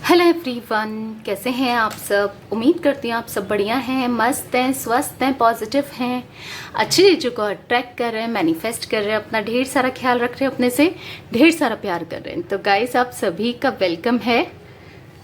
Hello everyone, कैसे हैं आप सब। उम्मीद करती हूँ आप सब बढ़िया हैं, मस्त हैं, स्वस्थ हैं, पॉजिटिव हैं, अच्छी चीज़ों को अट्रैक्ट कर रहे हैं, मैनिफेस्ट कर रहे हैं, अपना ढेर सारा ख्याल रख रहे हैं, अपने से ढेर सारा प्यार कर रहे हैं। तो गाइस, आप सभी का वेलकम है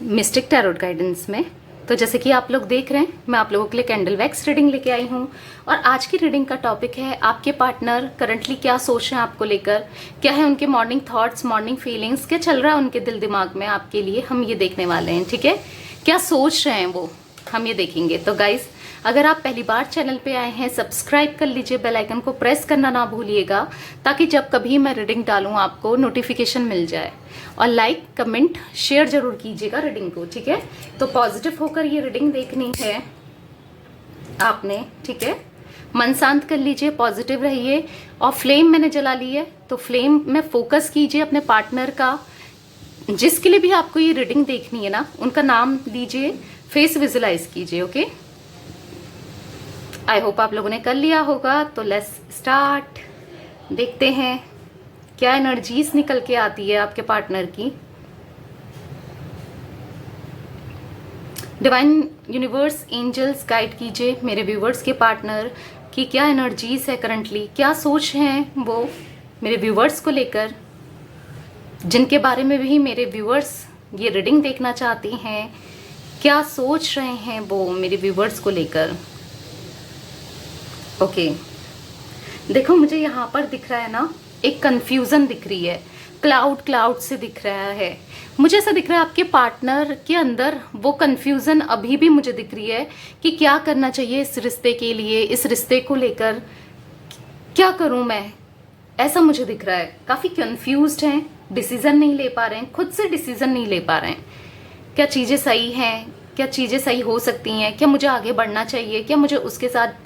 मिस्टिक टैरोट गाइडेंस में। तो जैसे कि आप लोग देख रहे हैं, मैं आप लोगों के लिए कैंडल वैक्स रीडिंग लेके आई हूँ। और आज की रीडिंग का टॉपिक है आपके पार्टनर करंटली क्या सोच रहे हैं आपको लेकर, क्या है उनके मॉर्निंग थॉट्स, मॉर्निंग फीलिंग्स, क्या चल रहा है उनके दिल दिमाग में आपके लिए, हम ये देखने वाले हैं। ठीक है, क्या सोच रहे हैं वो, हम ये देखेंगे। तो गाइज, अगर आप पहली बार चैनल पे आए हैं, सब्सक्राइब कर लीजिए, बेल आइकन को प्रेस करना ना भूलिएगा, ताकि जब कभी मैं रीडिंग डालूं आपको नोटिफिकेशन मिल जाए। और लाइक, कमेंट, शेयर जरूर कीजिएगा रीडिंग को। ठीक है, तो पॉजिटिव होकर ये रीडिंग देखनी है आपने। ठीक है, मन शांत कर लीजिए, पॉजिटिव रहिए। और फ्लेम मैंने जला ली है, तो फ्लेम में फोकस कीजिए अपने पार्टनर का। जिसके लिए भी आपको ये रीडिंग देखनी है ना, उनका नाम लीजिए, फेस विजुलाइज कीजिए। ओके, आई होप आप लोगों ने कर लिया होगा। तो लेट्स स्टार्ट। देखते हैं क्या एनर्जीज निकल के आती है आपके पार्टनर की। डिवाइन यूनिवर्स, एंजल्स गाइड कीजिए मेरे व्यूवर्स के पार्टनर की क्या एनर्जीज है करंटली, क्या सोच हैं वो मेरे व्यूवर्स को लेकर, जिनके बारे में भी मेरे व्यूवर्स ये रीडिंग देखना चाहती हैं। क्या सोच रहे हैं वो मेरे व्यूवर्स को लेकर। ओके, देखो मुझे यहाँ पर दिख रहा है ना, एक कंफ्यूजन दिख रही है, क्लाउड से दिख रहा है। मुझे ऐसा दिख रहा है आपके पार्टनर के अंदर वो कंफ्यूजन अभी भी मुझे दिख रही है कि क्या करना चाहिए इस रिश्ते के लिए, इस रिश्ते को लेकर क्या करूं मैं, ऐसा मुझे दिख रहा है। काफी कंफ्यूज्ड हैं, डिसीजन नहीं ले पा रहे हैं, खुद से डिसीजन नहीं ले पा रहे हैं। क्या चीजें सही हैं, क्या चीजें सही हो सकती हैं, क्या मुझे आगे बढ़ना चाहिए, क्या मुझे उसके साथ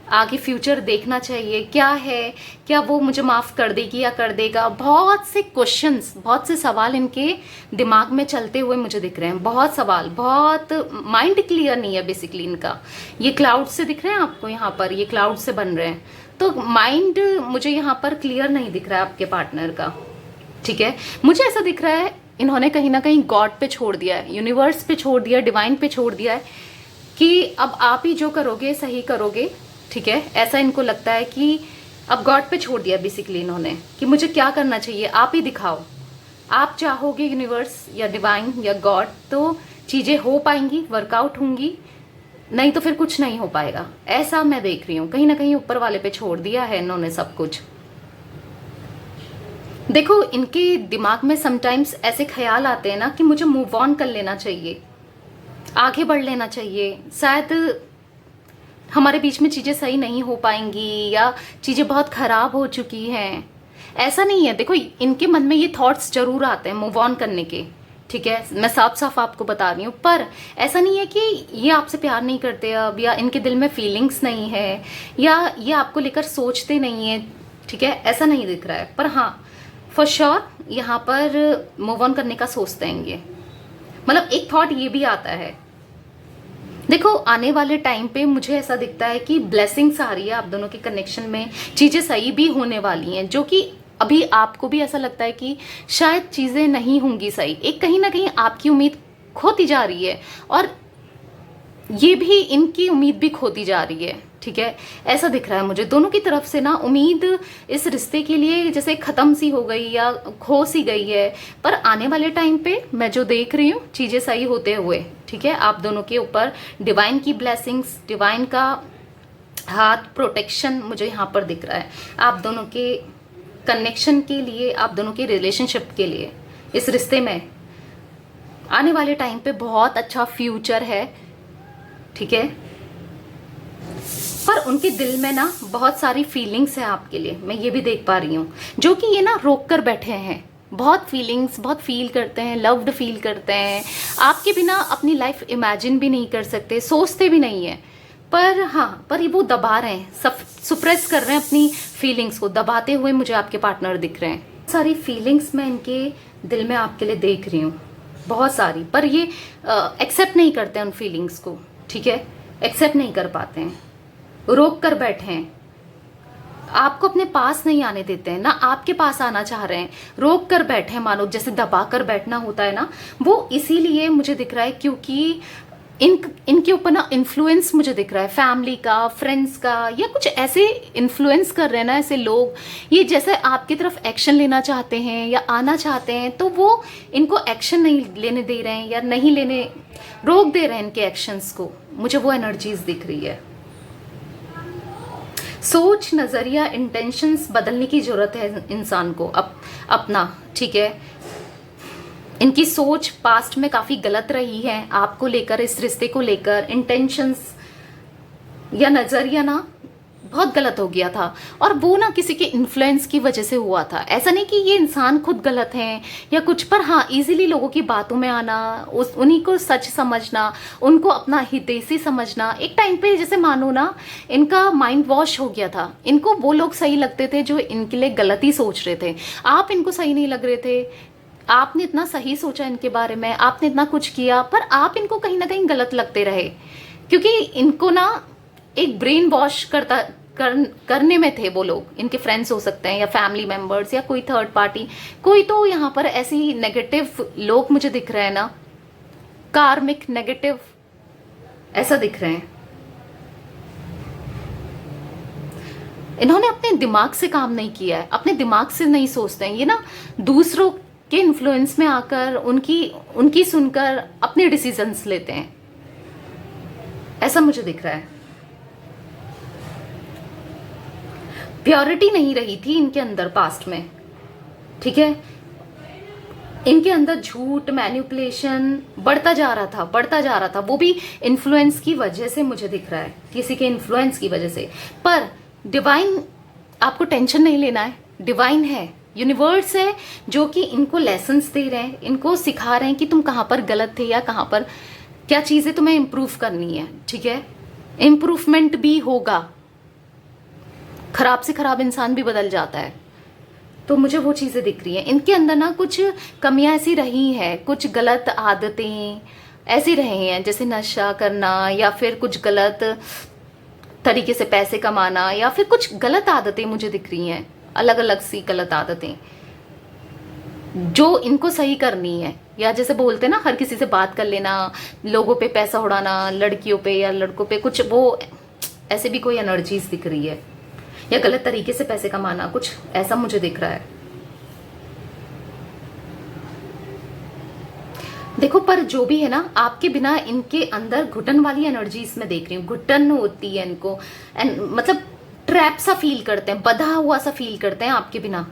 आगे फ्यूचर देखना चाहिए, क्या है, क्या वो मुझे माफ़ कर देगी या कर देगा। बहुत से क्वेश्चंस, बहुत से सवाल इनके दिमाग में चलते हुए मुझे दिख रहे हैं। बहुत सवाल, बहुत माइंड क्लियर नहीं है बेसिकली इनका। ये क्लाउड से दिख रहे हैं आपको, यहाँ पर ये क्लाउड से बन रहे हैं, तो माइंड मुझे यहाँ पर क्लियर नहीं दिख रहा है आपके पार्टनर का। ठीक है, मुझे ऐसा दिख रहा है इन्होंने कहीं ना कहीं गॉड पे छोड़ दिया है, यूनिवर्स पे छोड़ दिया, डिवाइन पे छोड़ दिया है कि अब आप ही जो करोगे सही करोगे। ठीक है, ऐसा इनको लगता है कि अब गॉड पे छोड़ दिया बेसिकली इन्होंने कि मुझे क्या करना चाहिए, आप ही दिखाओ। आप चाहोगे यूनिवर्स या डिवाइन या गॉड, तो चीजें हो पाएंगी, वर्कआउट होंगी, नहीं तो फिर कुछ नहीं हो पाएगा। ऐसा मैं देख रही हूँ, कहीं ना कहीं ऊपर वाले पे छोड़ दिया है इन्होंने सब कुछ। देखो, इनके दिमाग में समटाइम्स ऐसे ख्याल आते हैं ना कि मुझे मूव ऑन कर लेना चाहिए, आगे बढ़ लेना चाहिए, शायद हमारे बीच में चीज़ें सही नहीं हो पाएंगी या चीज़ें बहुत ख़राब हो चुकी हैं। ऐसा नहीं है, देखो इनके मन में ये थॉट्स जरूर आते हैं मूव ऑन करने के। ठीक है, मैं साफ साफ आपको बता रही हूँ, पर ऐसा नहीं है कि ये आपसे प्यार नहीं करते अब, या इनके दिल में फीलिंग्स नहीं है, या ये आपको लेकर सोचते नहीं है। ठीक है, ऐसा नहीं दिख रहा है, पर हाँ फॉर श्योर यहाँ पर मूव ऑन करने का सोचते हैं ये। मतलब एक थॉट ये भी आता है। देखो, आने वाले टाइम पे मुझे ऐसा दिखता है कि ब्लेसिंग्स आ रही है आप दोनों के कनेक्शन में, चीज़ें सही भी होने वाली हैं, जो कि अभी आपको भी ऐसा लगता है कि शायद चीज़ें नहीं होंगी सही। एक कहीं ना कहीं आपकी उम्मीद खोती जा रही है और ये भी इनकी उम्मीद भी खोती जा रही है। ठीक है, ऐसा दिख रहा है मुझे दोनों की तरफ से ना, उम्मीद इस रिश्ते के लिए जैसे खत्म सी हो गई या खो सी गई है। पर आने वाले टाइम पे मैं जो देख रही हूँ चीजें सही होते हुए। ठीक है, आप दोनों के ऊपर डिवाइन की ब्लेसिंग्स, डिवाइन का हाथ, प्रोटेक्शन मुझे यहाँ पर दिख रहा है आप दोनों के कनेक्शन के लिए, आप दोनों के रिलेशनशिप के लिए। इस रिश्ते में आने वाले टाइम पे बहुत अच्छा फ्यूचर है। ठीक है, पर उनके दिल में ना बहुत सारी फीलिंग्स हैं आपके लिए, मैं ये भी देख पा रही हूँ, जो कि ये ना रोक कर बैठे हैं। बहुत फीलिंग्स, बहुत फील करते हैं, लव्ड फील करते हैं, आपके बिना अपनी लाइफ इमेजिन भी नहीं कर सकते, सोचते भी नहीं है। पर हाँ, पर ये वो दबा रहे हैं, सुप्रेस कर रहे हैं अपनी फीलिंग्स को, दबाते हुए मुझे आपके पार्टनर दिख रहे हैं। सारी फीलिंग्स मैं इनके दिल में आपके लिए देख रही हूँ, बहुत सारी, पर ये एक्सेप्ट नहीं करते हैं उन फीलिंग्स को। ठीक है, एक्सेप्ट नहीं कर पाते हैं, रोक कर बैठे हैं। आपको अपने पास नहीं आने देते हैं ना, आपके पास आना चाह रहे हैं, रोक कर बैठे हैं, मानो जैसे दबा कर बैठना होता है ना, वो इसीलिए मुझे दिख रहा है क्योंकि इनके ऊपर ना इन्फ्लुएंस मुझे दिख रहा है, फैमिली का, फ्रेंड्स का, या कुछ ऐसे इन्फ्लुएंस कर रहे हैं ना ऐसे लोग, ये जैसे आपकी तरफ एक्शन लेना चाहते हैं या आना चाहते हैं, तो वो इनको एक्शन नहीं लेने दे रहे हैं या नहीं लेने, रोक दे रहे हैं इनके एक्शंस को। मुझे वो एनर्जीज दिख रही है। सोच, नजरिया, इंटेंशंस बदलने की जरूरत है इंसान को अपना, ठीक है। इनकी सोच पास्ट में काफी गलत रही है आपको लेकर, इस रिश्ते को लेकर, इंटेंशंस या नजरिया ना बहुत गलत हो गया था, और वो ना किसी के इन्फ्लुएंस की वजह से हुआ था। ऐसा नहीं कि ये इंसान खुद गलत हैं या कुछ, पर हाँ इजीली लोगों की बातों में आना, उन्हीं को सच समझना, उनको अपना हितैषी समझना। एक टाइम पे जैसे मानो ना इनका माइंड वॉश हो गया था, इनको वो लोग सही लगते थे जो इनके लिए गलत ही सोच रहे थे। आप इनको सही नहीं लग रहे थे, आपने इतना सही सोचा इनके बारे में, आपने इतना कुछ किया, पर आप इनको कहीं ना कहीं गलत लगते रहे, क्योंकि इनको ना एक ब्रेन वॉश करने में थे वो लोग। इनके फ्रेंड्स हो सकते हैं या फैमिली मेंबर्स या कोई थर्ड पार्टी, कोई तो यहाँ पर ऐसी नेगेटिव लोग मुझे दिख रहे हैं ना, कार्मिक नेगेटिव ऐसा दिख रहे हैं। इन्होंने अपने दिमाग से काम नहीं किया है, अपने दिमाग से नहीं सोचते हैं, ये ना दूसरों के इन्फ्लुएंस में आकर उनकी सुनकर अपने डिसीजंस लेते हैं, ऐसा मुझे दिख रहा है। प्योरिटी नहीं रही थी इनके अंदर पास्ट में, ठीक है। इनके अंदर झूठ, मैनिपुलेशन बढ़ता जा रहा था, वो भी इन्फ्लुएंस की वजह से मुझे दिख रहा है, किसी के इन्फ्लुएंस की वजह से। पर डिवाइन, आपको टेंशन नहीं लेना है, डिवाइन है, यूनिवर्स है जो कि इनको लेसन्स दे रहे हैं, इनको सिखा रहे हैं कि तुम कहाँ पर गलत थे या कहाँ पर क्या चीजें तुम्हें इम्प्रूव करनी है, ठीक है। इम्प्रूवमेंट भी होगा, खराब से खराब इंसान भी बदल जाता है, तो मुझे वो चीजें दिख रही हैं। इनके अंदर ना कुछ कमियां ऐसी रही हैं, कुछ गलत आदतें ऐसी रही हैं, जैसे नशा करना या फिर कुछ गलत तरीके से पैसे कमाना, या फिर कुछ गलत आदतें मुझे दिख रही हैं, अलग अलग सी गलत आदतें जो इनको सही करनी है। या जैसे बोलते हैं ना, हर किसी से बात कर लेना, लोगों पे पैसा उड़ाना, लड़कियों पे या लड़कों पे, कुछ वो ऐसे भी कोई एनर्जीज दिख रही है, या गलत तरीके से पैसे कमाना, कुछ ऐसा मुझे दिख रहा है। देखो, पर जो भी है ना, आपके बिना इनके अंदर घुटन वाली एनर्जी इसमें देख रही हूँ, घुटन होती है इनको, मतलब ट्रैप सा फील करते हैं, बंधा हुआ सा फील करते हैं आपके बिना,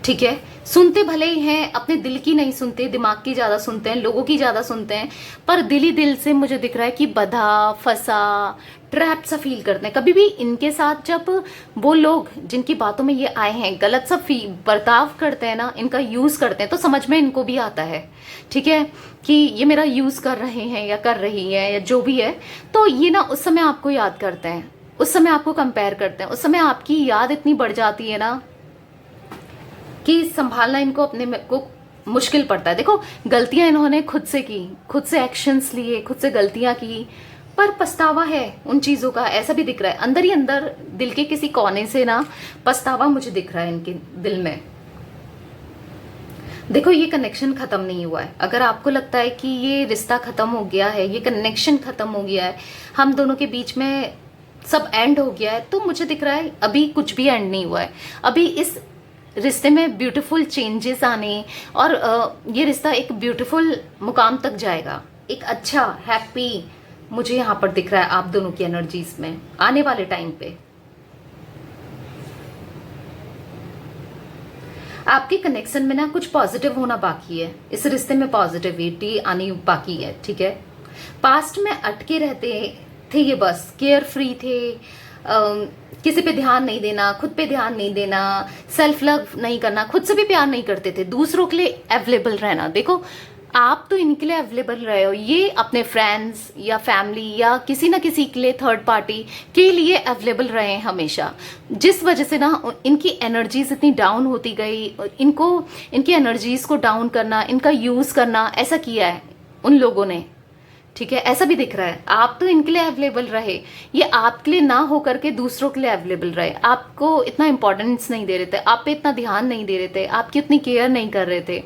ठीक है। सुनते भले ही हैं, अपने दिल की नहीं सुनते, दिमाग की ज्यादा सुनते हैं, लोगों की ज्यादा सुनते हैं, पर दिल ही दिल से मुझे दिख रहा है कि बंधा, फंसा, ट्रैप सा फील करते हैं। कभी भी इनके साथ जब वो लोग जिनकी बातों में ये आए हैं गलत सा बर्ताव करते हैं ना, इनका यूज करते हैं, तो समझ में इनको भी आता है, ठीक है, कि ये मेरा यूज कर रहे हैं या कर रही है या जो भी है। तो ये ना उस समय आपको याद करते हैं, उस समय आपको कंपेयर करते हैं, उस समय आपकी याद इतनी बढ़ जाती है ना कि संभालना इनको अपने को मुश्किल पड़ता है। देखो, गलतियां इन्होंने खुद से की, खुद से एक्शंस लिए, खुद से गलतियां की, पर पछतावा है उन चीजों का, ऐसा भी दिख रहा है अंदर ही अंदर, दिल के किसी कोने से ना पछतावा मुझे दिख रहा है इनके दिल में। देखो, ये कनेक्शन खत्म नहीं हुआ है। अगर आपको लगता है कि ये रिश्ता खत्म हो गया है, ये कनेक्शन खत्म हो गया है, हम दोनों के बीच में सब एंड हो गया है, तो मुझे दिख रहा है अभी कुछ भी एंड नहीं हुआ है। अभी इस रिश्ते में ब्यूटीफुल चेंजेस आने, और ये रिश्ता एक ब्यूटीफुल मुकाम तक जाएगा, एक अच्छा हैप्पी मुझे यहाँ पर दिख रहा है आप दोनों की एनर्जीज में आने वाले टाइम पे। आपके कनेक्शन में ना कुछ पॉजिटिव होना बाकी है, इस रिश्ते में पॉजिटिविटी आनी बाकी है, ठीक है। पास्ट में अटके रहते थे ये, बस केयर फ्री थे, किसी पे ध्यान नहीं देना, खुद पे ध्यान नहीं देना, सेल्फ लव नहीं करना, खुद से भी प्यार नहीं करते थे, दूसरों के लिए अवेलेबल रहना। देखो, आप तो इनके लिए अवेलेबल रहे हो, ये अपने फ्रेंड्स या फैमिली या किसी ना किसी के लिए, थर्ड पार्टी के लिए अवेलेबल रहे हैं हमेशा, जिस वजह से ना इनकी एनर्जीज इतनी डाउन होती गई। इनको इनकी एनर्जीज को डाउन करना, इनका यूज करना, ऐसा किया है उन लोगों ने ठीक है, ऐसा भी दिख रहा है। आप तो इनके लिए अवेलेबल रहे, ये आपके लिए ना हो करके दूसरों के लिए अवेलेबल रहे, आपको इतना इंपॉर्टेंस नहीं दे रहे थे, आप पे इतना ध्यान नहीं दे रहे थे, आपकी उतनी केयर नहीं कर रहे थे।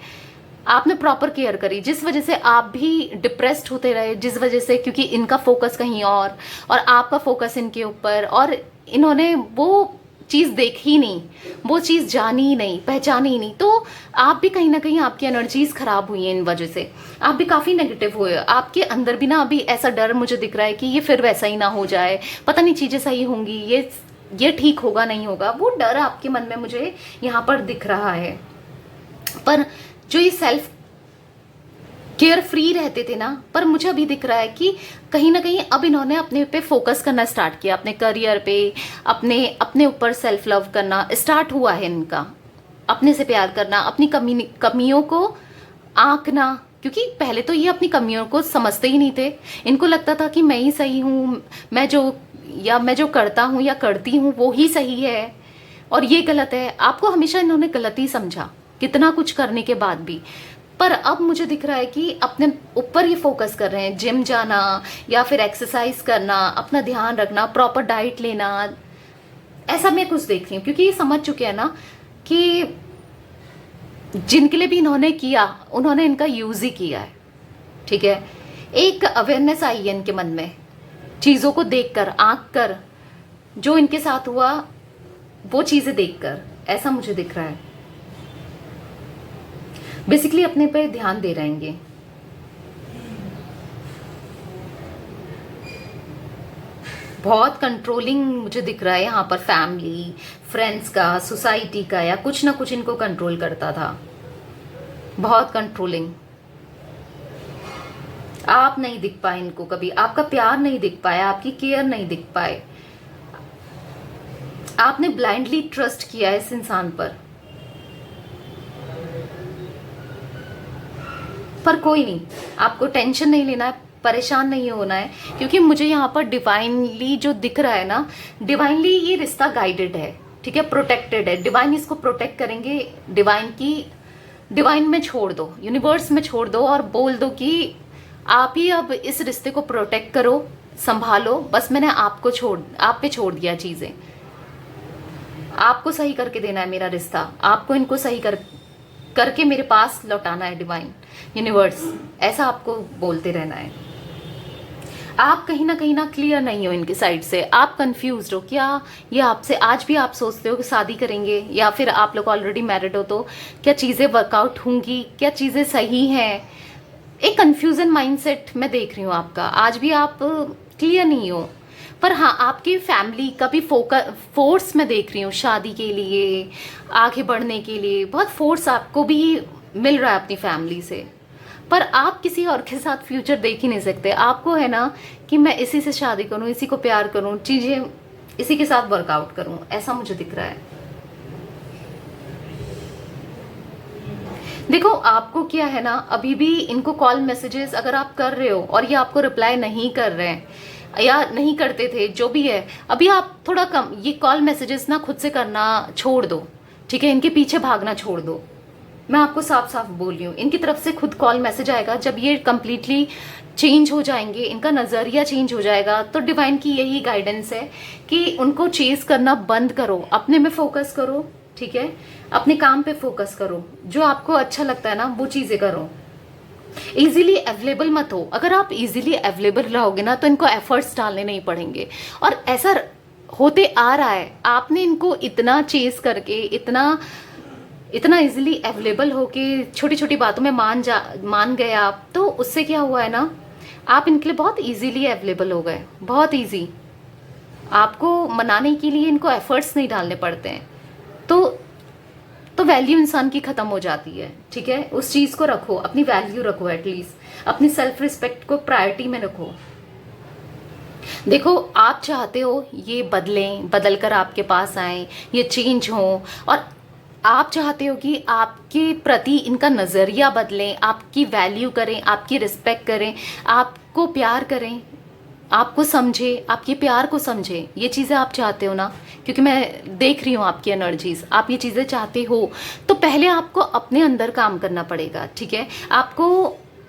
आपने प्रॉपर केयर करी, जिस वजह से आप भी डिप्रेस्ड होते रहे, जिस वजह से, क्योंकि इनका फोकस कहीं और आपका फोकस इनके ऊपर, और इन्होंने वो चीज़ देखी नहीं, वो चीज़ जानी ही नहीं, पहचानी ही नहीं, तो आप भी कहीं ना कहीं आपकी एनर्जीज खराब हुई हैं इन वजह से, आप भी काफ़ी नेगेटिव हुए। आपके अंदर भी ना अभी ऐसा डर मुझे दिख रहा है कि ये फिर वैसा ही ना हो जाए, पता नहीं चीज़ें सही होंगी, ये ठीक होगा नहीं होगा, वो डर आपके मन में मुझे यहाँ पर दिख रहा है। पर जो ये सेल्फ केयर फ्री रहते थे ना, पर मुझे अभी दिख रहा है कि कहीं ना कहीं अब इन्होंने अपने पे फोकस करना स्टार्ट किया, अपने करियर पे, अपने ऊपर सेल्फ लव करना स्टार्ट हुआ है इनका, अपने से प्यार करना, अपनी कमियों को आंकना, क्योंकि पहले तो ये अपनी कमियों को समझते ही नहीं थे। इनको लगता था कि मैं ही सही हूँ, मैं जो करता हूँ या करती हूँ वो ही सही है और ये गलत है। आपको हमेशा इन्होंने गलत ही समझा, कितना कुछ करने के बाद भी। पर अब मुझे दिख रहा है कि अपने ऊपर ही फोकस कर रहे हैं, जिम जाना या फिर एक्सरसाइज करना, अपना ध्यान रखना, प्रॉपर डाइट लेना, ऐसा मैं कुछ देख रही हूँ। क्योंकि ये समझ चुके हैं ना कि जिनके लिए भी इन्होंने किया, उन्होंने इनका यूज ही किया है। ठीक है, एक अवेयरनेस आई है इनके मन में, चीज़ों को देखकर, आंक कर, जो इनके साथ हुआ वो चीज़ें देखकर, ऐसा मुझे दिख रहा है। बेसिकली अपने पे ध्यान दे रहेंगे। बहुत कंट्रोलिंग मुझे दिख रहा है यहाँ पर, फैमिली, फ्रेंड्स का, सोसाइटी का, या कुछ ना कुछ इनको कंट्रोल करता था, बहुत कंट्रोलिंग। आप नहीं दिख पाए इनको कभी, आपका प्यार नहीं दिख पाया, आपकी केयर नहीं दिख पाए, आपने ब्लाइंडली ट्रस्ट किया इस इंसान पर कोई नहीं, आपको टेंशन नहीं लेना है, परेशान नहीं होना है। क्योंकि मुझे यहाँ पर डिवाइनली जो दिख रहा है ना, डिवाइनली ये रिश्ता गाइडेड है, ठीक है, प्रोटेक्टेड है, डिवाइन इसको प्रोटेक्ट करेंगे। डिवाइन में छोड़ दो, यूनिवर्स में छोड़ दो और बोल दो कि आप ही अब इस रिश्ते को प्रोटेक्ट करो, संभालो, बस मैंने आप पे छोड़ दिया चीजें। आपको सही करके देना है मेरा रिश्ता, आपको इनको सही करके मेरे पास लौटाना है, डिवाइन, यूनिवर्स, ऐसा आपको बोलते रहना है। आप कहीं ना क्लियर नहीं हो इनके साइड से, आप कंफ्यूज्ड हो। क्या ये आपसे आज भी आप सोचते हो कि शादी करेंगे, या फिर आप लोग ऑलरेडी मैरिड हो तो क्या चीज़ें वर्कआउट होंगी, क्या चीज़ें सही हैं? एक कंफ्यूजन माइंडसेट मैं देख रही हूँ आपका, आज भी आप क्लियर नहीं हो। पर हाँ, आपकी फैमिली का भी फोर्स मैं देख रही हूँ शादी के लिए, आगे बढ़ने के लिए, बहुत फोर्स आपको भी मिल रहा है अपनी फैमिली से। पर आप किसी और के साथ फ्यूचर देख ही नहीं सकते। आपको है ना कि मैं इसी से शादी करूँ, इसी को प्यार करूँ, चीज़ें इसी के साथ वर्कआउट करूँ, ऐसा मुझे दिख रहा है। देखो, आपको क्या है ना, अभी भी इनको कॉल मैसेजेस अगर आप कर रहे हो और ये आपको रिप्लाई नहीं कर रहे हैं या नहीं करते थे, जो भी है, अभी आप थोड़ा कम ये कॉल मैसेजेस ना खुद से करना छोड़ दो, ठीक है, इनके पीछे भागना छोड़ दो। मैं आपको साफ साफ बोल रही हूँ, इनकी तरफ से खुद कॉल मैसेज आएगा जब ये कंप्लीटली चेंज हो जाएंगे, इनका नज़रिया चेंज हो जाएगा। तो डिवाइन की यही गाइडेंस है कि उनको चेज करना बंद करो, अपने में फोकस करो, ठीक है, अपने काम पे फोकस करो, जो आपको अच्छा लगता है ना वो चीज़ें करो। इजीली अवेलेबल मत हो। अगर आप इजीली अवेलेबल रहोगे ना तो इनको एफर्ट्स डालने नहीं पड़ेंगे, और ऐसा होते आ रहा है। आपने इनको इतना चेज करके, इतना इजीली अवेलेबल होके छोटी छोटी बातों में मान गए आप, तो उससे क्या हुआ है ना, आप इनके लिए बहुत इजीली अवेलेबल हो गए, बहुत इजी। आपको मनाने के लिए इनको एफर्ट्स नहीं डालने पड़ते हैं। तो वैल्यू इंसान की खत्म हो जाती है, ठीक है। उस चीज को रखो, अपनी वैल्यू रखो, एटलीस्ट अपनी सेल्फ रिस्पेक्ट को प्रायोरिटी में रखो। देखो, आप चाहते हो ये बदल कर आपके पास आए, ये चेंज हो, और आप चाहते हो कि आपके प्रति इनका नजरिया बदले, आपकी वैल्यू करें, आपकी रिस्पेक्ट करें, आपको प्यार करें, आपको समझे, आपके प्यार को समझे। ये चीज़ें आप चाहते हो ना, क्योंकि मैं देख रही हूँ आपकी एनर्जीज, आप ये चीज़ें चाहते हो। तो पहले आपको अपने अंदर काम करना पड़ेगा, ठीक है। आपको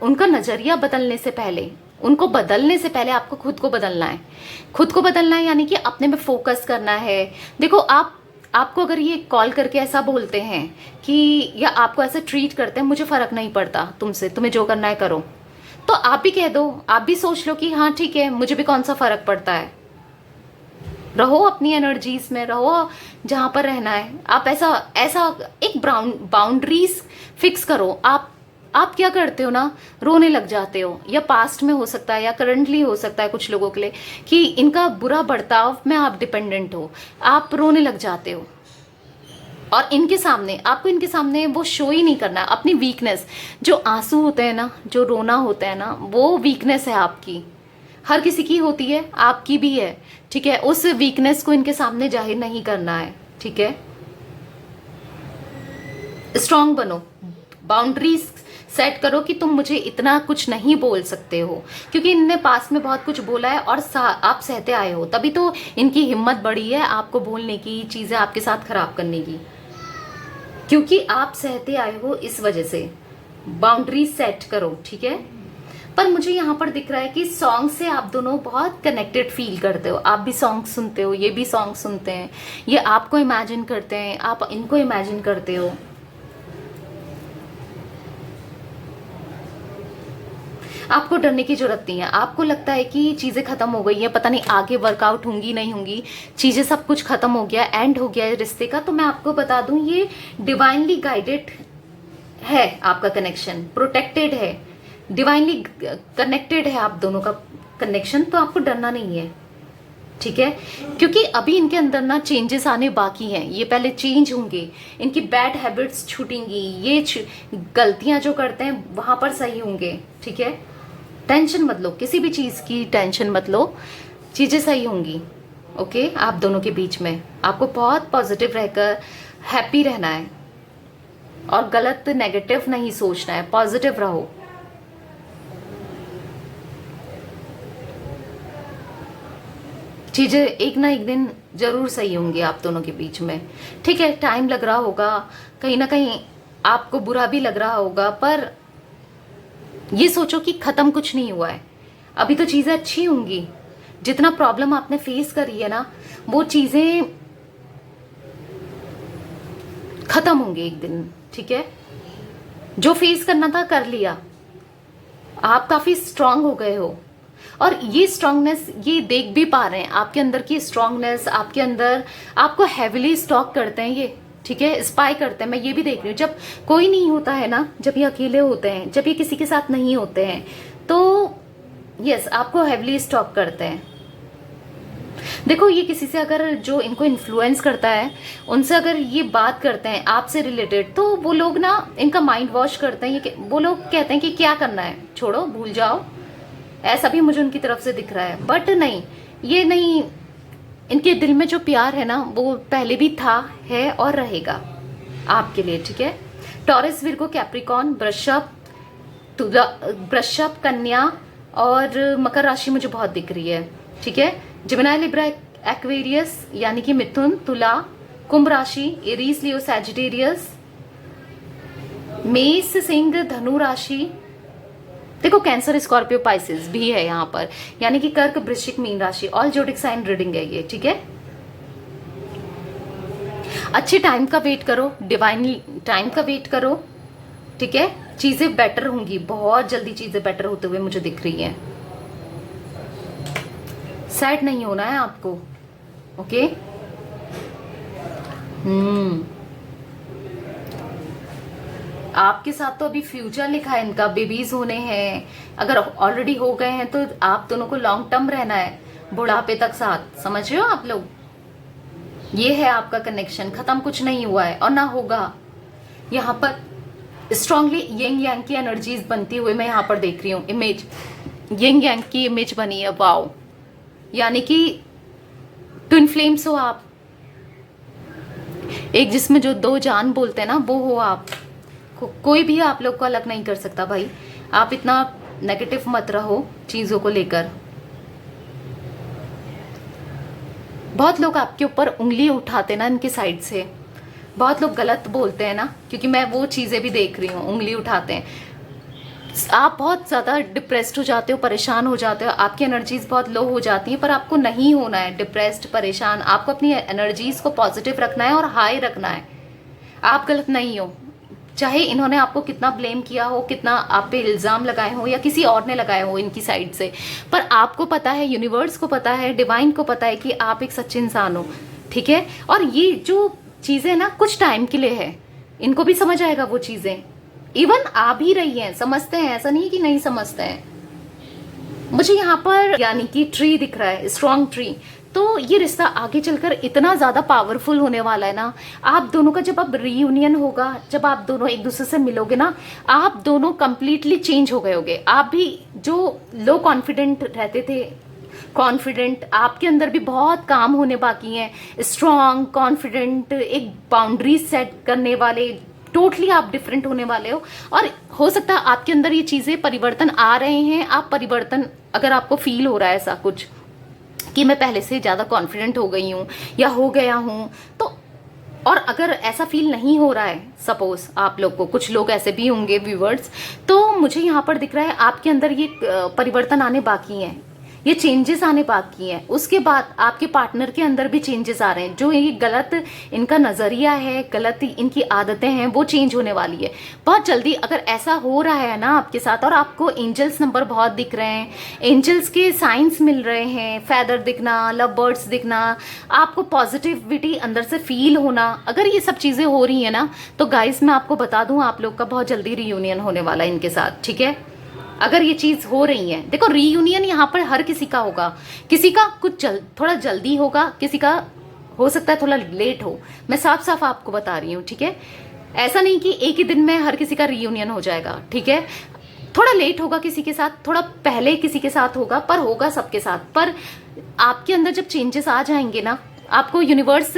उनका नज़रिया बदलने से पहले उनको बदलने से पहले आपको खुद को बदलना है। खुद को बदलना है यानी कि अपने में फोकस करना है। देखो आपको अगर ये कॉल करके ऐसा बोलते हैं कि या आपको ऐसा ट्रीट करते हैं, मुझे फ़र्क नहीं पड़ता तुमसे, तुम्हें जो करना है करो, तो आप भी कह दो, आप भी सोच लो कि हाँ ठीक है, मुझे भी कौन सा फ़र्क पड़ता है। रहो अपनी एनर्जीज में, रहो जहाँ पर रहना है। आप ऐसा एक बाउंड्रीज फिक्स करो। आप क्या करते हो ना, रोने लग जाते हो, या पास्ट में हो सकता है या करंटली हो सकता है कुछ लोगों के लिए कि इनका बुरा बर्ताव में आप डिपेंडेंट हो, आप रोने लग जाते हो। और आपको इनके सामने वो शो ही नहीं करना अपनी वीकनेस। जो आंसू होते हैं ना, जो रोना होता है ना, वो वीकनेस है आपकी। हर किसी की होती है, आपकी भी है, ठीक है। उस वीकनेस को इनके सामने जाहिर नहीं करना है, ठीक है। स्ट्रांग बनो, बाउंड्रीज सेट करो कि तुम मुझे इतना कुछ नहीं बोल सकते हो, क्योंकि इनने पास में बहुत कुछ बोला है और आप सहते आए हो, तभी तो इनकी हिम्मत बढ़ी है आपको बोलने की, चीजें आपके साथ खराब करने की, क्योंकि आप सहते आए हो इस वजह से। बाउंड्री सेट करो, ठीक है। पर मुझे यहाँ पर दिख रहा है कि सॉन्ग से आप दोनों बहुत कनेक्टेड फील करते हो। आप भी सॉन्ग सुनते हो, ये भी सॉन्ग सुनते हैं, ये आपको इमेजिन करते हैं, आप इनको इमेजिन करते हो। आपको डरने की जरूरत नहीं है। आपको लगता है कि चीजें खत्म हो गई हैं, पता नहीं आगे वर्कआउट होंगी नहीं होंगी, चीजें सब कुछ खत्म हो गया, एंड हो गया है रिश्ते का। तो मैं आपको बता दूं, ये डिवाइनली गाइडेड है, आपका कनेक्शन प्रोटेक्टेड है, डिवाइनली कनेक्टेड है आप दोनों का कनेक्शन। तो आपको डरना नहीं है, ठीक है। क्योंकि अभी इनके अंदर ना चेंजेस आने बाकी हैं, ये पहले चेंज होंगे, इनकी बैड हैबिट्स छूटेंगी, ये गलतियां जो करते हैं वहां पर सही होंगे, ठीक है। टेंशन मत लो, किसी भी चीज की टेंशन मत लो, चीजें सही होंगी, ओके। आप दोनों के बीच में आपको बहुत पॉजिटिव रहकर हैप्पी रहना है और गलत नेगेटिव नहीं सोचना है, पॉजिटिव रहो। चीजें एक ना एक दिन जरूर सही होंगी आप दोनों के बीच में, ठीक है। टाइम लग रहा होगा, कहीं ना कहीं आपको बुरा भी लग रहा होगा, पर ये सोचो कि खत्म कुछ नहीं हुआ है, अभी तो चीजें अच्छी होंगी। जितना प्रॉब्लम आपने फेस करी है ना, वो चीजें खत्म होंगी एक दिन, ठीक है। जो फेस करना था कर लिया, आप काफी स्ट्रांग हो गए हो, और ये स्ट्रांगनेस ये देख भी पा रहे हैं आपके अंदर की स्ट्रांगनेस। आपके अंदर आपको हैविली स्टॉक करते हैं ये, ठीक है, स्पाई करते हैं। मैं ये भी देख रही हूँ, जब कोई नहीं होता है ना, जब ये अकेले होते हैं, जब ये किसी के साथ नहीं होते हैं, तो यस आपको हैविली स्टॉक करते हैं। देखो, ये किसी से अगर जो इनको इन्फ्लुएंस करता है, उनसे अगर ये बात करते हैं आपसे रिलेटेड, तो वो लोग ना इनका माइंड वॉश करते हैं। ये वो लोग कहते हैं कि क्या करना है, छोड़ो, भूल जाओ, ऐसा भी मुझे उनकी तरफ से दिख रहा है। बट नहीं, ये नहीं, इनके दिल में जो प्यार है ना, वो पहले भी था, है और रहेगा आपके लिए, ठीक है। टॉरस, विर्गो, कैप्रिकॉर्न, वृषभ, कन्या और मकर राशि मुझे बहुत दिख रही है, ठीक है। जेमिनी, लिब्रा, एक्वेरियस यानी कि मिथुन, तुला, कुंभ राशि, एरीज, लियो, सैजिटेरियस, मेष, सिंह, धनु राशि। देखो, कैंसर, स्कॉर्पियो, पाइसेस भी है यहाँ पर, यानी कि कर्क, वृश्चिक, मीन राशि। ऑल जोडिक साइन रीडिंग है ये, ठीक है। अच्छे टाइम का वेट करो, डिवाइन टाइम का वेट करो, ठीक है। चीजें बेटर होंगी, बहुत जल्दी चीजें बेटर होते हुए मुझे दिख रही हैं। सैड नहीं होना है आपको, ओके। आपके साथ तो अभी फ्यूचर लिखा है इनका, बेबीज होने हैं, अगर ऑलरेडी हो गए हैं तो आप दोनों को लॉन्ग टर्म रहना है, बुढ़ापे तक साथ, समझ रहे हो आप लोग। ये है आपका कनेक्शन, खत्म कुछ नहीं हुआ है और ना होगा। यहाँ पर स्ट्रांगली यंग यांग की एनर्जीज बनती हुए मैं यहाँ पर देख रही हूँ, इमेज यंग यांग की इमेज बनी है, वाओ। यानी कि ट्विन फ्लेम्स हो आप, एक जिसमें जो दो जान बोलते हैं ना, वो हो आप। कोई भी आप लोग को अलग नहीं कर सकता भाई। आप इतना नेगेटिव मत रहो चीजों को लेकर। बहुत लोग आपके ऊपर उंगली उठाते ना इनके साइड से, बहुत लोग गलत बोलते हैं ना, क्योंकि मैं वो चीजें भी देख रही हूँ, उंगली उठाते हैं। आप बहुत ज़्यादा डिप्रेस्ड हो जाते हो, परेशान हो जाते हो, आपकी एनर्जीज बहुत लो हो जाती हैं, पर आपको नहीं होना है डिप्रेस्ड परेशान। आपको अपनी एनर्जीज को पॉजिटिव रखना है और हाई रखना है। आप गलत नहीं हो, चाहे इन्होंने आपको कितना ब्लेम किया हो, कितना आप पे इल्ज़ाम लगाए हो या किसी और ने लगाए हो इनकी साइड से, पर आपको पता है, यूनिवर्स को पता है, डिवाइन को पता है कि आप एक सच्चे इंसान हो, ठीक है। और ये जो चीज़ें ना कुछ टाइम के लिए है, इनको भी समझ आएगा वो चीज़ें। इवन आ भी रही हैं, समझते हैं, ऐसा नहीं है कि नहीं समझते हैं। मुझे यहाँ पर यानी कि ट्री दिख रहा है, स्ट्रॉन्ग ट्री। तो ये रिश्ता आगे चलकर इतना ज़्यादा पावरफुल होने वाला है ना, आप दोनों का जब अब रीयूनियन होगा, जब आप दोनों एक दूसरे से मिलोगे ना, आप दोनों कंप्लीटली चेंज हो गए होगे। आप भी जो लो कॉन्फिडेंट रहते थे, कॉन्फिडेंट, आपके अंदर भी बहुत काम होने बाकी हैं। स्ट्रॉन्ग, कॉन्फिडेंट, एक बाउंड्री सेट करने वाले, टोटली आप डिफरेंट होने वाले हो। और हो सकता है आपके अंदर ये चीज़ें परिवर्तन आ रहे हैं। आप परिवर्तन, अगर आपको फील हो रहा है ऐसा कुछ कि मैं पहले से ज़्यादा कॉन्फिडेंट हो गई हूँ या हो गया हूँ, तो और अगर ऐसा फील नहीं हो रहा है, सपोज आप लोग को, कुछ लोग ऐसे भी होंगे व्यूवर्स, तो मुझे यहाँ पर दिख रहा है आपके अंदर ये परिवर्तन आने बाकी हैं, ये चेंजेस आने बाकी हैं। उसके बाद आपके पार्टनर के अंदर भी चेंजेस आ रहे हैं। जो ये गलत इनका नज़रिया है, गलत इनकी आदतें हैं, वो चेंज होने वाली है बहुत जल्दी। अगर ऐसा हो रहा है ना आपके साथ, और आपको एंजल्स नंबर बहुत दिख रहे हैं, एंजल्स के साइंस मिल रहे हैं, फेदर दिखना, लव बर्ड्स दिखना, आपको पॉजिटिविटी अंदर से फील होना, अगर ये सब चीज़ें हो रही हैं ना, तो गाइस मैं आपको बता दूं, आप लोग का बहुत जल्दी रीयूनियन होने वाला है इनके साथ, ठीक है। अगर ये चीज हो रही है, देखो रीयूनियन यहाँ पर हर किसी का होगा, किसी का कुछ थोड़ा जल्दी होगा, किसी का हो सकता है थोड़ा लेट हो। मैं साफ साफ आपको बता रही हूँ, ठीक है। ऐसा नहीं कि एक ही दिन में हर किसी का रीयूनियन हो जाएगा, ठीक है। थोड़ा लेट होगा किसी के साथ, थोड़ा पहले किसी के साथ होगा, पर होगा सबके साथ। पर आपके अंदर जब चेंजेस आ जाएंगे ना, आपको यूनिवर्स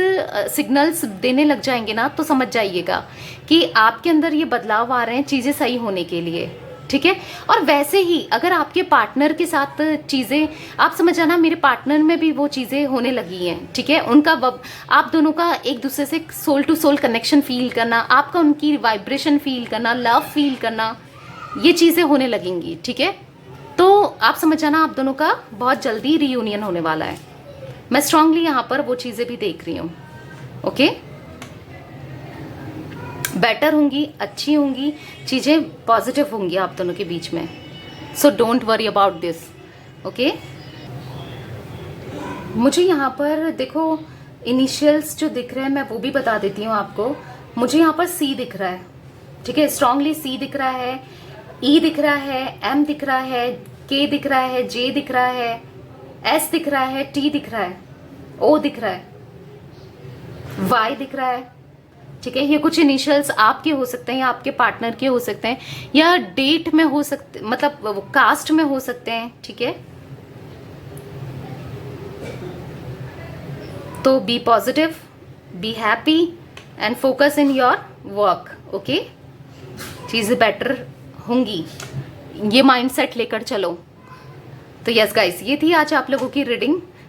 सिग्नल्स देने लग जाएंगे ना, तो समझ जाइएगा कि आपके अंदर ये बदलाव आ रहे हैं चीजें सही होने के लिए, ठीक है। और वैसे ही अगर आपके पार्टनर के साथ चीज़ें, आप समझ जाना मेरे पार्टनर में भी वो चीज़ें होने लगी हैं, ठीक है। उनका आप दोनों का एक दूसरे से soul to soul connection feel करना, आपका उनकी वाइब्रेशन फील करना, लव फील करना, ये चीज़ें होने लगेंगी, ठीक है। तो आप समझ जाना आप दोनों का बहुत जल्दी रीयूनियन होने वाला है। मैं स्ट्रांगली यहाँ पर वो चीज़ें भी देख रही हूँ, ओके। बेटर होंगी, अच्छी होंगी चीज़ें, पॉजिटिव होंगी आप दोनों के बीच में। So don't worry about this, okay. मुझे यहाँ पर देखो इनिशियल्स जो दिख रहे हैं, मैं वो भी बता देती हूँ आपको। मुझे यहाँ पर सी दिख रहा है, ठीक है, स्ट्रांगली सी दिख रहा है, ई दिख रहा है, एम दिख रहा है, के दिख रहा है, जे दिख रहा है, एस दिख रहा है, टी दिख रहा है, ओ दिख रहा है, वाई दिख रहा है, ठीक है। ये कुछ इनिशियल्स आपके हो सकते हैं या आपके पार्टनर के हो सकते हैं, या डेट में हो सकते, मतलब कास्ट में हो सकते हैं, ठीक है। तो be positive, be happy and focus in your work, okay. चीज़ें बेटर होंगी, ये माइंडसेट लेकर चलो। तो यस गाइस, ये थी आज आप लोगों की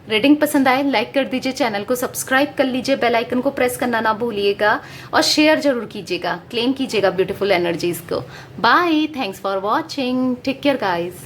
रीडिंग पसंद आए लाइक कर दीजिए, चैनल को सब्सक्राइब कर लीजिए, बेल आइकन को प्रेस करना ना भूलिएगा, और शेयर जरूर कीजिएगा, क्लेम कीजिएगा ब्यूटीफुल एनर्जीज को। Bye, thanks for watching, take care guys.